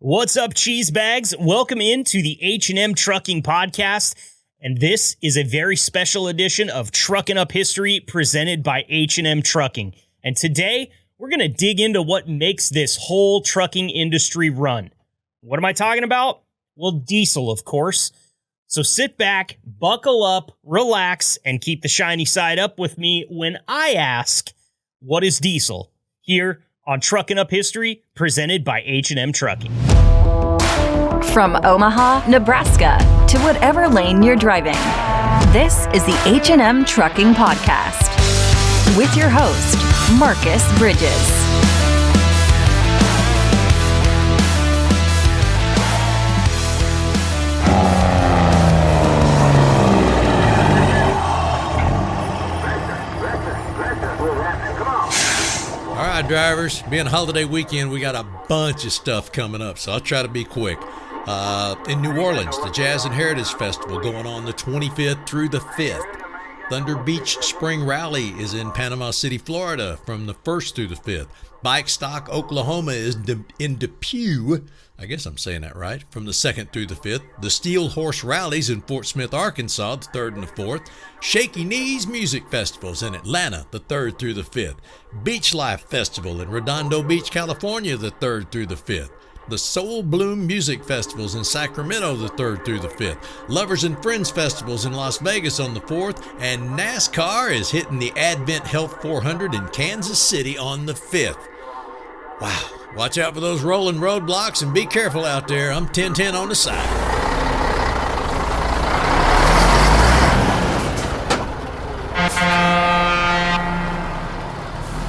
What's up, cheese bags? Welcome into the H&M Trucking Podcast, and this is a very special edition of Trucking Up History presented by H&M Trucking. And today, we're going to dig into what makes this whole trucking industry run. What am I talking about? Well, diesel, of course. So sit back, buckle up, relax, and keep the shiny side up with me when I ask, what is diesel? Here on Trucking Up History, presented by H&M Trucking. From Omaha, Nebraska, to whatever lane you're driving, this is the H&M Trucking Podcast with your host, Marcus Bridges. All right, drivers, being holiday weekend, we got a bunch of stuff coming up, so I'll try to be quick. In New Orleans, the Jazz and Heritage Festival going on the 25th through the 5th. Thunder Beach Spring Rally is in Panama City, Florida from the 1st through the 5th. Bike Stock, Oklahoma is in Depew, I guess I'm saying that right, from the 2nd through the 5th. The Steel Horse Rallies in Fort Smith, Arkansas, the 3rd and the 4th. Shaky Knees Music Festivals in Atlanta, the 3rd through the 5th. Beach Life Festival in Redondo Beach, California, the 3rd through the 5th. The Soul Bloom Music Festivals in Sacramento, the 3rd through the 5th. Lovers and Friends Festivals in Las Vegas on the 4th. And NASCAR is hitting the Advent Health 400 in Kansas City on the 5th. Wow, watch out for those rolling roadblocks and be careful out there. I'm 10-10 on the side.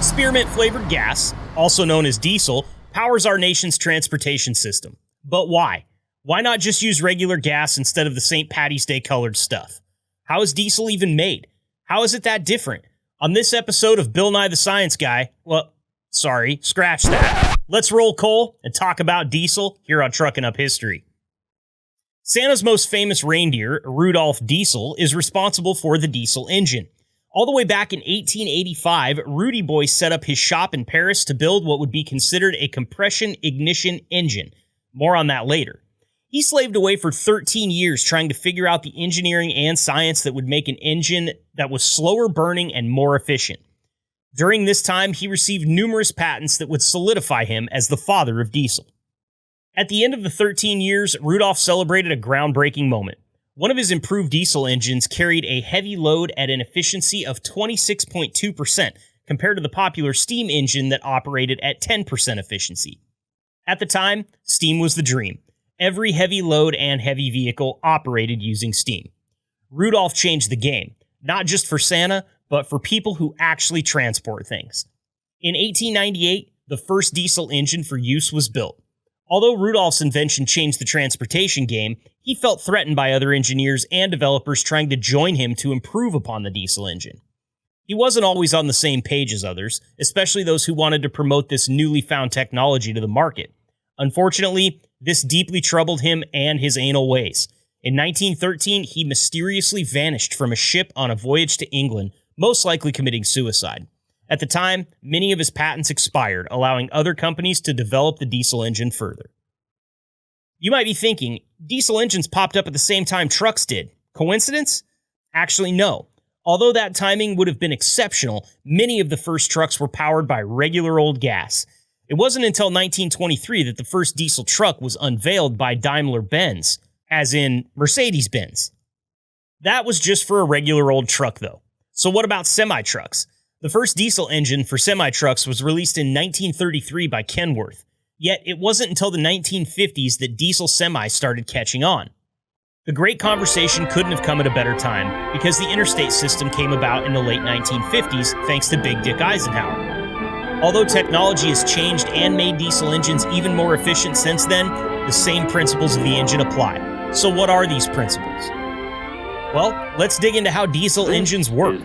Spearmint-flavored gas, also known as diesel, powers our nation's transportation system. But why? Why not just use regular gas instead of the St. Patty's Day colored stuff? How is diesel even made? How is it that different? On this episode of Bill Nye the Science Guy, scratch that. Let's roll coal and talk about diesel here on Trucking Up History. Santa's most famous reindeer, Rudolph Diesel, is responsible for the diesel engine. All the way back in 1885, Rudy Boy set up his shop in Paris to build what would be considered a compression ignition engine. More on that later. He slaved away for 13 years trying to figure out the engineering and science that would make an engine that was slower burning and more efficient. During this time, he received numerous patents that would solidify him as the father of diesel. At the end of the 13 years, Rudolph celebrated a groundbreaking moment. One of his improved diesel engines carried a heavy load at an efficiency of 26.2% compared to the popular steam engine that operated at 10% efficiency. At the time, steam was the dream. Every heavy load and heavy vehicle operated using steam. Rudolph changed the game, not just for Santa, but for people who actually transport things. In 1898, the first diesel engine for use was built. Although Rudolph's invention changed the transportation game, he felt threatened by other engineers and developers trying to join him to improve upon the diesel engine. He wasn't always on the same page as others, especially those who wanted to promote this newly found technology to the market. Unfortunately, this deeply troubled him and his anal ways. In 1913, he mysteriously vanished from a ship on a voyage to England, most likely committing suicide. At the time, many of his patents expired, allowing other companies to develop the diesel engine further. You might be thinking, diesel engines popped up at the same time trucks did. Coincidence? Actually, no. Although that timing would have been exceptional, many of the first trucks were powered by regular old gas. It wasn't until 1923 that the first diesel truck was unveiled by Daimler-Benz, as in Mercedes-Benz. That was just for a regular old truck, though. So what about semi-trucks? The first diesel engine for semi-trucks was released in 1933 by Kenworth. Yet it wasn't until the 1950s that diesel semis started catching on. The great conversation couldn't have come at a better time because the interstate system came about in the late 1950s thanks to Big Dick Eisenhower. Although technology has changed and made diesel engines even more efficient since then, the same principles of the engine apply. So what are these principles? Well, let's dig into how diesel engines work.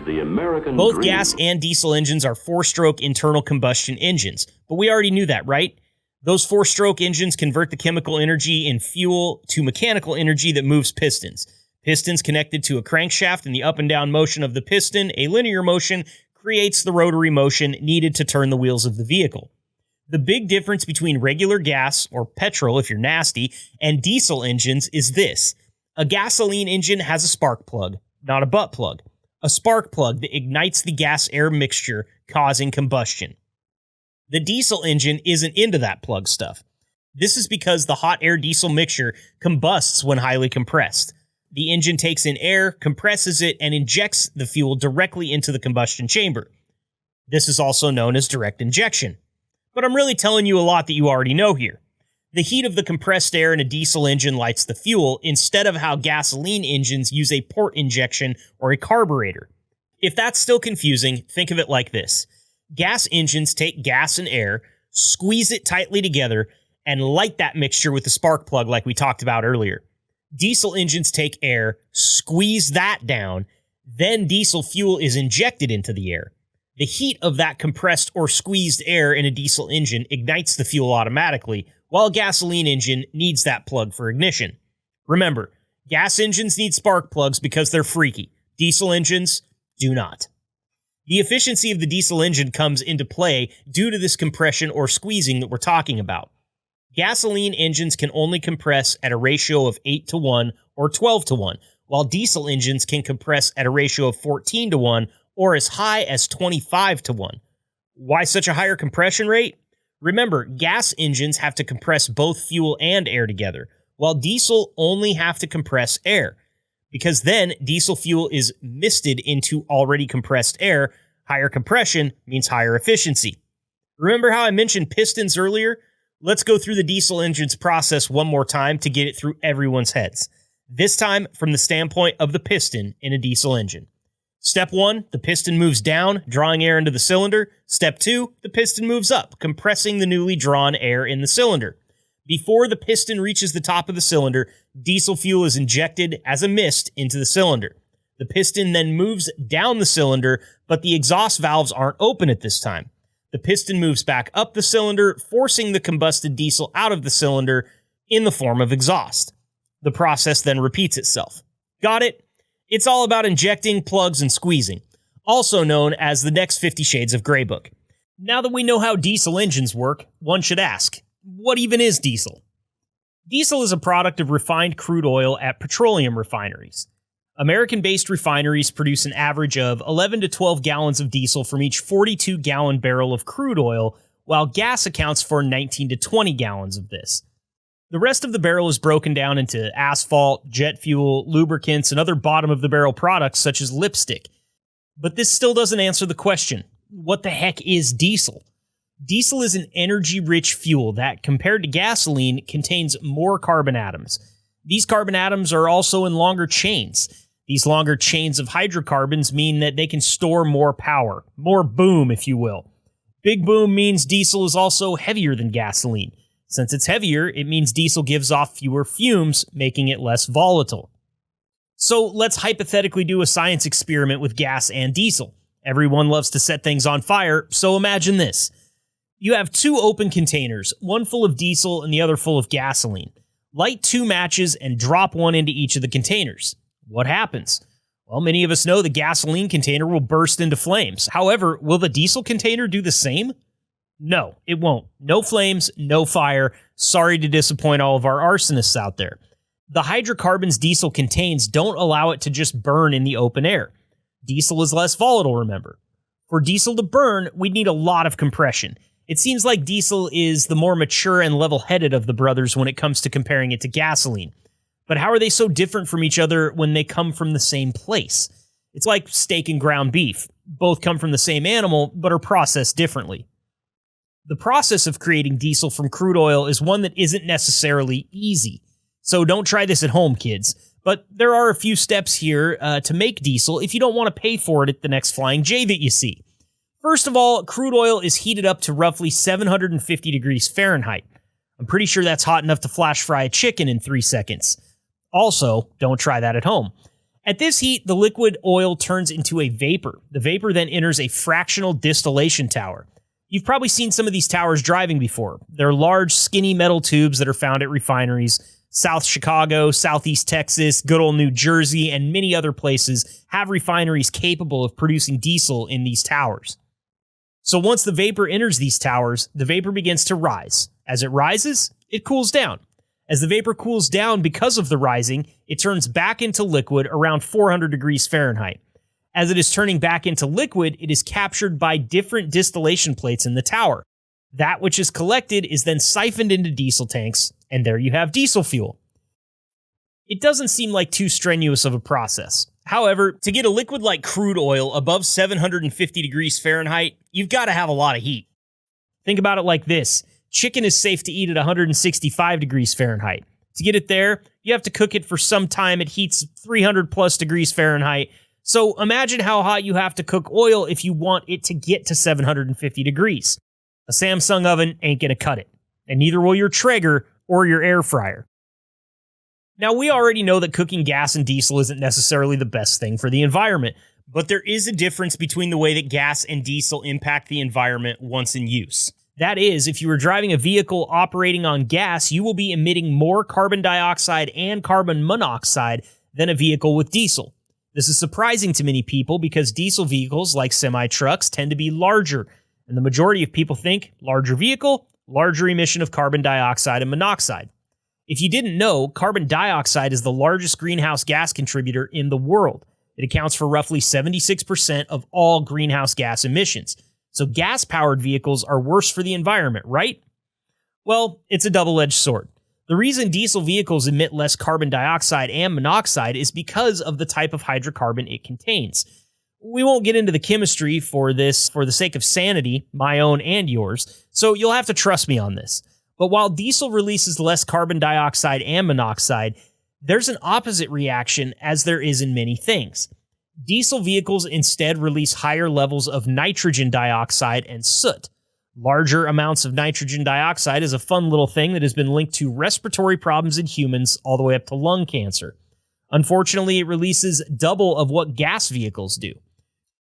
Both gas and diesel engines are four-stroke internal combustion engines, but we already knew that, right? Those four-stroke engines convert the chemical energy in fuel to mechanical energy that moves pistons. Pistons connected to a crankshaft, and the up and down motion of the piston, a linear motion, creates the rotary motion needed to turn the wheels of the vehicle. The big difference between regular gas, or petrol if you're nasty, and diesel engines is this. A gasoline engine has a spark plug, not a butt plug. A spark plug that ignites the gas-air mixture, causing combustion. The diesel engine isn't into that plug stuff. This is because the hot air diesel mixture combusts when highly compressed. The engine takes in air, compresses it, and injects the fuel directly into the combustion chamber. This is also known as direct injection. But I'm really telling you a lot that you already know here. The heat of the compressed air in a diesel engine lights the fuel, instead of how gasoline engines use a port injection or a carburetor. If that's still confusing, think of it like this. Gas engines take gas and air, squeeze it tightly together, and light that mixture with the spark plug like we talked about earlier. Diesel engines take air, squeeze that down, then diesel fuel is injected into the air. The heat of that compressed or squeezed air in a diesel engine ignites the fuel automatically, while a gasoline engine needs that plug for ignition. Remember, gas engines need spark plugs because they're freaky. Diesel engines do not. The efficiency of the diesel engine comes into play due to this compression or squeezing that we're talking about. Gasoline engines can only compress at a ratio of 8-to-1 or 12-to-1, while diesel engines can compress at a ratio of 14-to-1 or as high as 25-to-1. Why such a higher compression rate? Remember, gas engines have to compress both fuel and air together, while diesel only have to compress air. Because then diesel fuel is misted into already compressed air. Higher compression means higher efficiency. Remember how I mentioned pistons earlier? Let's go through the diesel engine's process one more time to get it through everyone's heads. This time from the standpoint of the piston in a diesel engine. Step 1, the piston moves down, drawing air into the cylinder. Step 2, the piston moves up, compressing the newly drawn air in the cylinder. Before the piston reaches the top of the cylinder, diesel fuel is injected as a mist into the cylinder. The piston then moves down the cylinder, but the exhaust valves aren't open at this time. The piston moves back up the cylinder, forcing the combusted diesel out of the cylinder in the form of exhaust. The process then repeats itself. Got it? It's all about injecting, plugs, and squeezing, also known as the next 50 Shades of Grey book. Now that we know how diesel engines work, one should ask, what even is diesel? Diesel is a product of refined crude oil at petroleum refineries. American-based refineries produce an average of 11 to 12 gallons of diesel from each 42-gallon barrel of crude oil, while gas accounts for 19 to 20 gallons of this. The rest of the barrel is broken down into asphalt, jet fuel, lubricants, and other bottom-of-the-barrel products such as lipstick. But this still doesn't answer the question, what the heck is diesel? Diesel is an energy-rich fuel that, compared to gasoline, contains more carbon atoms. These carbon atoms are also in longer chains. These longer chains of hydrocarbons mean that they can store more power, more boom, if you will. Big boom means diesel is also heavier than gasoline. Since it's heavier, it means diesel gives off fewer fumes, making it less volatile. So let's hypothetically do a science experiment with gas and diesel. Everyone loves to set things on fire, so imagine this. You have two open containers, one full of diesel and the other full of gasoline. Light 2 matches and drop one into each of the containers. What happens? Well, many of us know the gasoline container will burst into flames. However, will the diesel container do the same? No, it won't. No flames, no fire. Sorry to disappoint all of our arsonists out there. The hydrocarbons diesel contains don't allow it to just burn in the open air. Diesel is less volatile, remember. For diesel to burn, we'd need a lot of compression. It seems like diesel is the more mature and level-headed of the brothers when it comes to comparing it to gasoline. But how are they so different from each other when they come from the same place? It's like steak and ground beef. Both come from the same animal, but are processed differently. The process of creating diesel from crude oil is one that isn't necessarily easy. So don't try this at home, kids. But there are a few steps here to make diesel if you don't want to pay for it at the next Flying J that you see. First of all, crude oil is heated up to roughly 750 degrees Fahrenheit. I'm pretty sure that's hot enough to flash fry a chicken in 3 seconds. Also, don't try that at home. At this heat, the liquid oil turns into a vapor. The vapor then enters a fractional distillation tower. You've probably seen some of these towers driving before. They're large, skinny metal tubes that are found at refineries. South Chicago, Southeast Texas, good old New Jersey, and many other places have refineries capable of producing diesel in these towers. So once the vapor enters these towers, the vapor begins to rise. As it rises, it cools down. As the vapor cools down because of the rising, it turns back into liquid around 400 degrees Fahrenheit. As it is turning back into liquid, it is captured by different distillation plates in the tower. That which is collected is then siphoned into diesel tanks, and there you have diesel fuel. It doesn't seem like too strenuous of a process. However, to get a liquid like crude oil above 750 degrees Fahrenheit, you've got to have a lot of heat. Think about it like this. Chicken is safe to eat at 165 degrees Fahrenheit. To get it there, you have to cook it for some time at heats 300 plus degrees Fahrenheit. So imagine how hot you have to cook oil if you want it to get to 750 degrees. A Samsung oven ain't going to cut it, and neither will your Traeger or your air fryer. Now, we already know that cooking gas and diesel isn't necessarily the best thing for the environment, but there is a difference between the way that gas and diesel impact the environment once in use. That is, if you are driving a vehicle operating on gas, you will be emitting more carbon dioxide and carbon monoxide than a vehicle with diesel. This is surprising to many people because diesel vehicles, like semi-trucks, tend to be larger, and the majority of people think larger vehicle, larger emission of carbon dioxide and monoxide. If you didn't know, carbon dioxide is the largest greenhouse gas contributor in the world. It accounts for roughly 76% of all greenhouse gas emissions. So gas-powered vehicles are worse for the environment, right? Well, it's a double-edged sword. The reason diesel vehicles emit less carbon dioxide and monoxide is because of the type of hydrocarbon it contains. We won't get into the chemistry for this for the sake of sanity, my own and yours, so you'll have to trust me on this. But while diesel releases less carbon dioxide and monoxide, there's an opposite reaction as there is in many things. Diesel vehicles instead release higher levels of nitrogen dioxide and soot. Larger amounts of nitrogen dioxide is a fun little thing that has been linked to respiratory problems in humans all the way up to lung cancer. Unfortunately, it releases double of what gas vehicles do.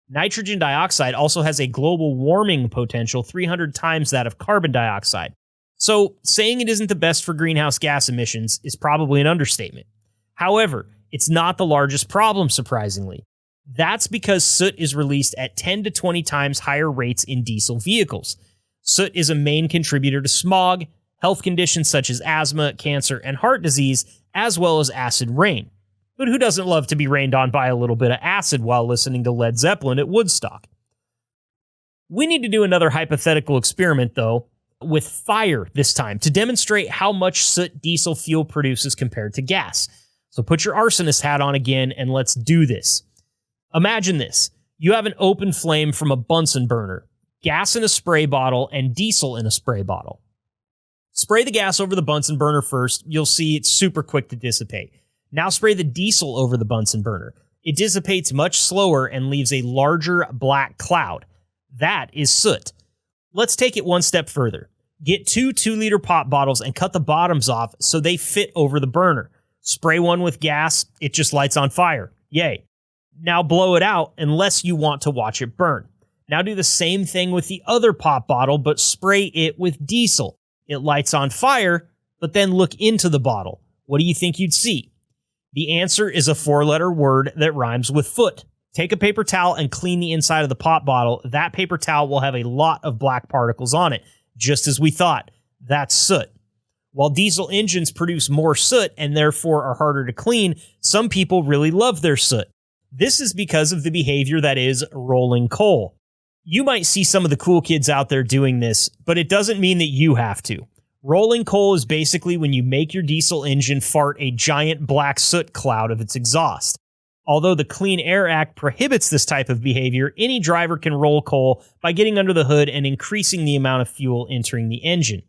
Nitrogen dioxide also has a global warming potential 300 times that of carbon dioxide. So, saying it isn't the best for greenhouse gas emissions is probably an understatement. However, it's not the largest problem, surprisingly. That's because soot is released at 10 to 20 times higher rates in diesel vehicles. Soot is a main contributor to smog, health conditions such as asthma, cancer, and heart disease, as well as acid rain. But who doesn't love to be rained on by a little bit of acid while listening to Led Zeppelin at Woodstock? We need to do another hypothetical experiment, though, with fire this time, to demonstrate how much soot diesel fuel produces compared to gas. So put your arsonist hat on again, and let's do this. Imagine this. You have an open flame from a Bunsen burner, gas in a spray bottle, and diesel in a spray bottle. Spray the gas over the Bunsen burner first. You'll see it's super quick to dissipate. Now spray the diesel over the Bunsen burner. It dissipates much slower and leaves a larger black cloud. That is soot. Let's take it one step further. Get 2 2-liter pop bottles and cut the bottoms off so they fit over the burner. Spray one with gas, it just lights on fire. Yay. Now blow it out unless you want to watch it burn. Now do the same thing with the other pop bottle, but spray it with diesel. It lights on fire, but then look into the bottle. What do you think you'd see? The answer is a 4-letter word that rhymes with foot. Take a paper towel and clean the inside of the pop bottle. That paper towel will have a lot of black particles on it, just as we thought. That's soot. While diesel engines produce more soot and therefore are harder to clean, some people really love their soot. This is because of the behavior that is rolling coal. You might see some of the cool kids out there doing this, but it doesn't mean that you have to. Rolling coal is basically when you make your diesel engine fart a giant black soot cloud of its exhaust. Although the Clean Air Act prohibits this type of behavior, any driver can roll coal by getting under the hood and increasing the amount of fuel entering the engine.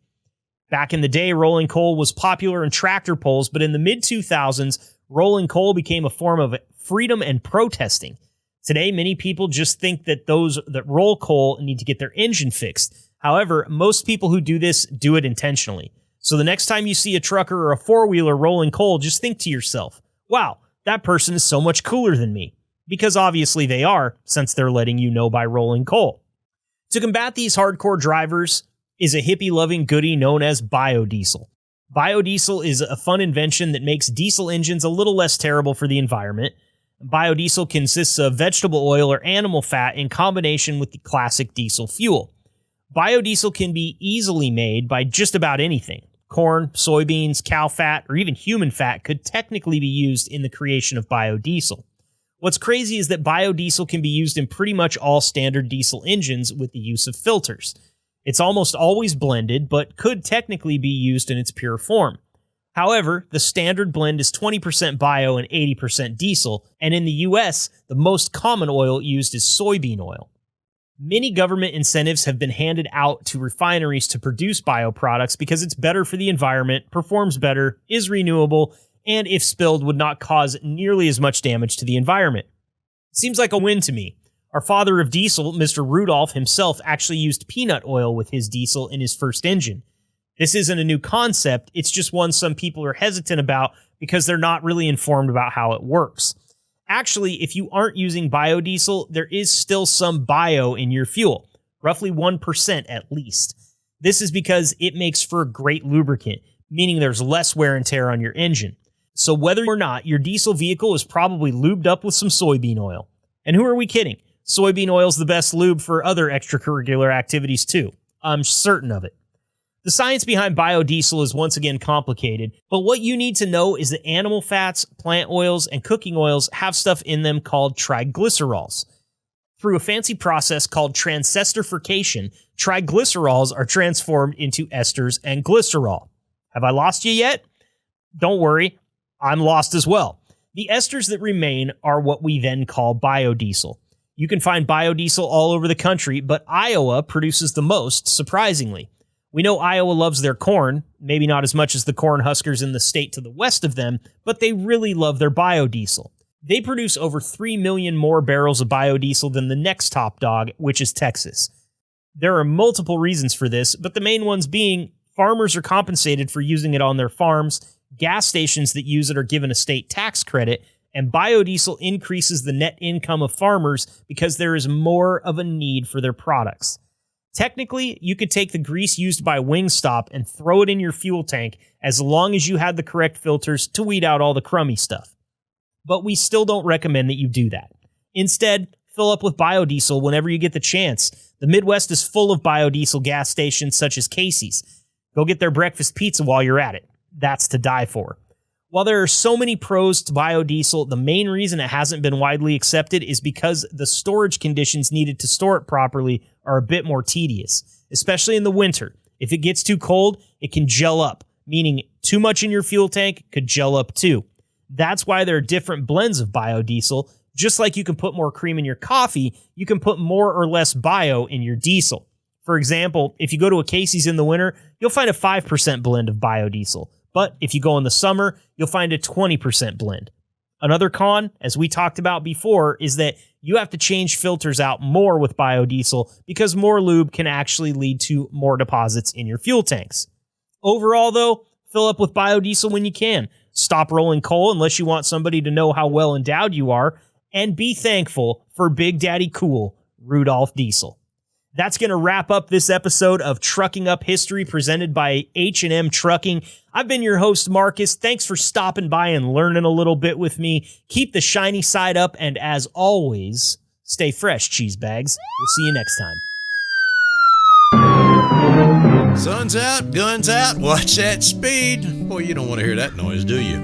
Back in the day, rolling coal was popular in tractor pulls, but in the mid-2000s, rolling coal became a form of freedom and protesting. Today, many people just think that those that roll coal need to get their engine fixed. However, most people who do this do it intentionally. So the next time you see a trucker or a four-wheeler rolling coal, just think to yourself, wow, that person is so much cooler than me. Because obviously they are, since they're letting you know by rolling coal. To combat these hardcore drivers is a hippie-loving goodie known as biodiesel. Biodiesel is a fun invention that makes diesel engines a little less terrible for the environment. Biodiesel consists of vegetable oil or animal fat in combination with the classic diesel fuel. Biodiesel can be easily made by just about anything. Corn, soybeans, cow fat, or even human fat could technically be used in the creation of biodiesel. What's crazy is that biodiesel can be used in pretty much all standard diesel engines with the use of filters. It's almost always blended, but could technically be used in its pure form. However, the standard blend is 20% bio and 80% diesel, and in the US, the most common oil used is soybean oil. Many government incentives have been handed out to refineries to produce bioproducts because it's better for the environment, performs better, is renewable, and if spilled would not cause nearly as much damage to the environment. Seems like a win to me. Our father of diesel, Mr. Rudolph himself, actually used peanut oil with his diesel in his first engine. This isn't a new concept, it's just one some people are hesitant about because they're not really informed about how it works. Actually, if you aren't using biodiesel, there is still some bio in your fuel, roughly 1% at least. This is because it makes for a great lubricant, meaning there's less wear and tear on your engine. So whether or not, your diesel vehicle is probably lubed up with some soybean oil. And who are we kidding? Soybean oil is the best lube for other extracurricular activities too. I'm certain of it. The science behind biodiesel is once again complicated, but what you need to know is that animal fats, plant oils, and cooking oils have stuff in them called triglycerols. Through a fancy process called transesterification, triglycerols are transformed into esters and glycerol. Have I lost you yet? Don't worry, I'm lost as well. The esters that remain are what we then call biodiesel. You can find biodiesel all over the country, but Iowa produces the most, surprisingly. We know Iowa loves their corn, maybe not as much as the corn huskers in the state to the west of them, but they really love their biodiesel. They produce over 3 million more barrels of biodiesel than the next top dog, which is Texas. There are multiple reasons for this, but the main ones being farmers are compensated for using it on their farms, gas stations that use it are given a state tax credit, and biodiesel increases the net income of farmers because there is more of a need for their products. Technically, you could take the grease used by Wingstop and throw it in your fuel tank as long as you had the correct filters to weed out all the crummy stuff. But we still don't recommend that you do that. Instead, fill up with biodiesel whenever you get the chance. The Midwest is full of biodiesel gas stations such as Casey's. Go get their breakfast pizza while you're at it. That's to die for. While there are so many pros to biodiesel, the main reason it hasn't been widely accepted is because the storage conditions needed to store it properly are a bit more tedious, especially in the winter. If it gets too cold, it can gel up, meaning too much in your fuel tank could gel up too. That's why there are different blends of biodiesel. Just like you can put more cream in your coffee, you can put more or less bio in your diesel. For example, if you go to a Casey's in the winter, you'll find a 5% blend of biodiesel. But if you go in the summer, you'll find a 20% blend. Another con, as we talked about before, is that you have to change filters out more with biodiesel because more lube can actually lead to more deposits in your fuel tanks. Overall, though, fill up with biodiesel when you can. Stop rolling coal unless you want somebody to know how well endowed you are. And be thankful for Big Daddy Cool, Rudolph Diesel. That's going to wrap up this episode of Trucking Up History presented by H&M Trucking. I've been your host, Marcus. Thanks for stopping by and learning a little bit with me. Keep the shiny side up, and as always, stay fresh, cheese bags. We'll see you next time. Sun's out, guns out, watch that speed. Boy, you don't want to hear that noise, do you?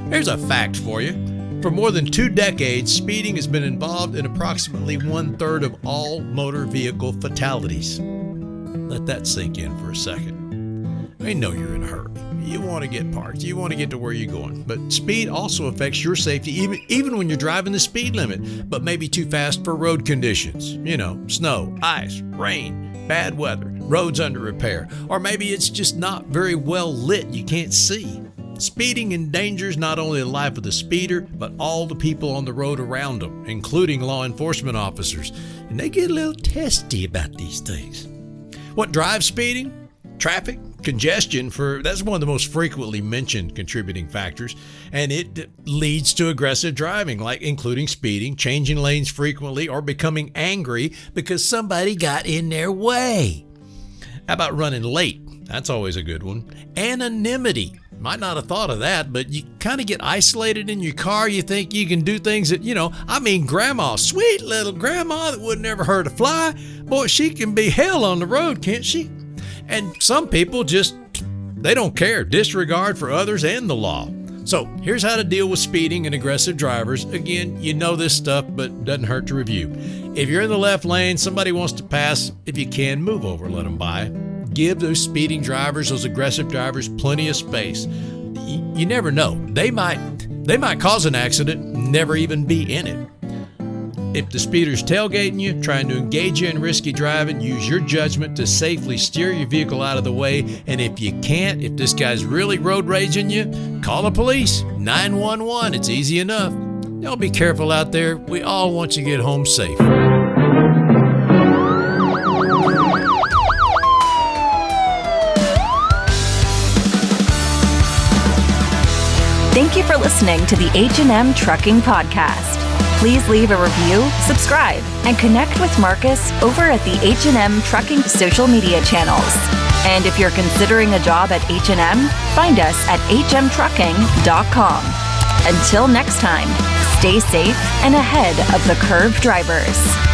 Here's a fact for you. For more than 2 decades, speeding has been involved in approximately 1/3 of all motor vehicle fatalities. Let that sink in for a second. I know you're in a hurry. You want to get parked. You want to get to where you're going. But speed also affects your safety, even when you're driving the speed limit, but maybe too fast for road conditions. You know, snow, ice, rain, bad weather, roads under repair, or maybe it's just not very well lit. You can't see. Speeding endangers not only the life of the speeder, but all the people on the road around them, including law enforcement officers. And they get a little testy about these things. What drives speeding? Traffic, congestion, that's one of the most frequently mentioned contributing factors. And it leads to aggressive driving, like including speeding, changing lanes frequently, or becoming angry because somebody got in their way. How about running late? That's always a good one. Anonymity. Might not have thought of that, but you kind of get isolated in your car. You think you can do things that, grandma, sweet little grandma that would never hurt a fly. Boy, she can be hell on the road, can't she? And some people just, they don't care. Disregard for others and the law. So here's how to deal with speeding and aggressive drivers. Again, you know this stuff, but doesn't hurt to review. If you're in the left lane, somebody wants to pass, if you can, move over, let them by. Give those speeding drivers, those aggressive drivers, plenty of space. You never know. They might cause an accident, never even be in it. If the speeder's tailgating you, trying to engage you in risky driving, use your judgment to safely steer your vehicle out of the way. And if you can't, if this guy's really road raging you, call the police. 911, it's easy enough. Y'all be careful out there. We all want you to get home safe. Thank you for listening to the H&M Trucking Podcast. Please leave a review, subscribe, and connect with Marcus over at the H&M Trucking social media channels. And if you're considering a job at H&M, find us at hmtrucking.com. Until next time, stay safe and ahead of the curve drivers.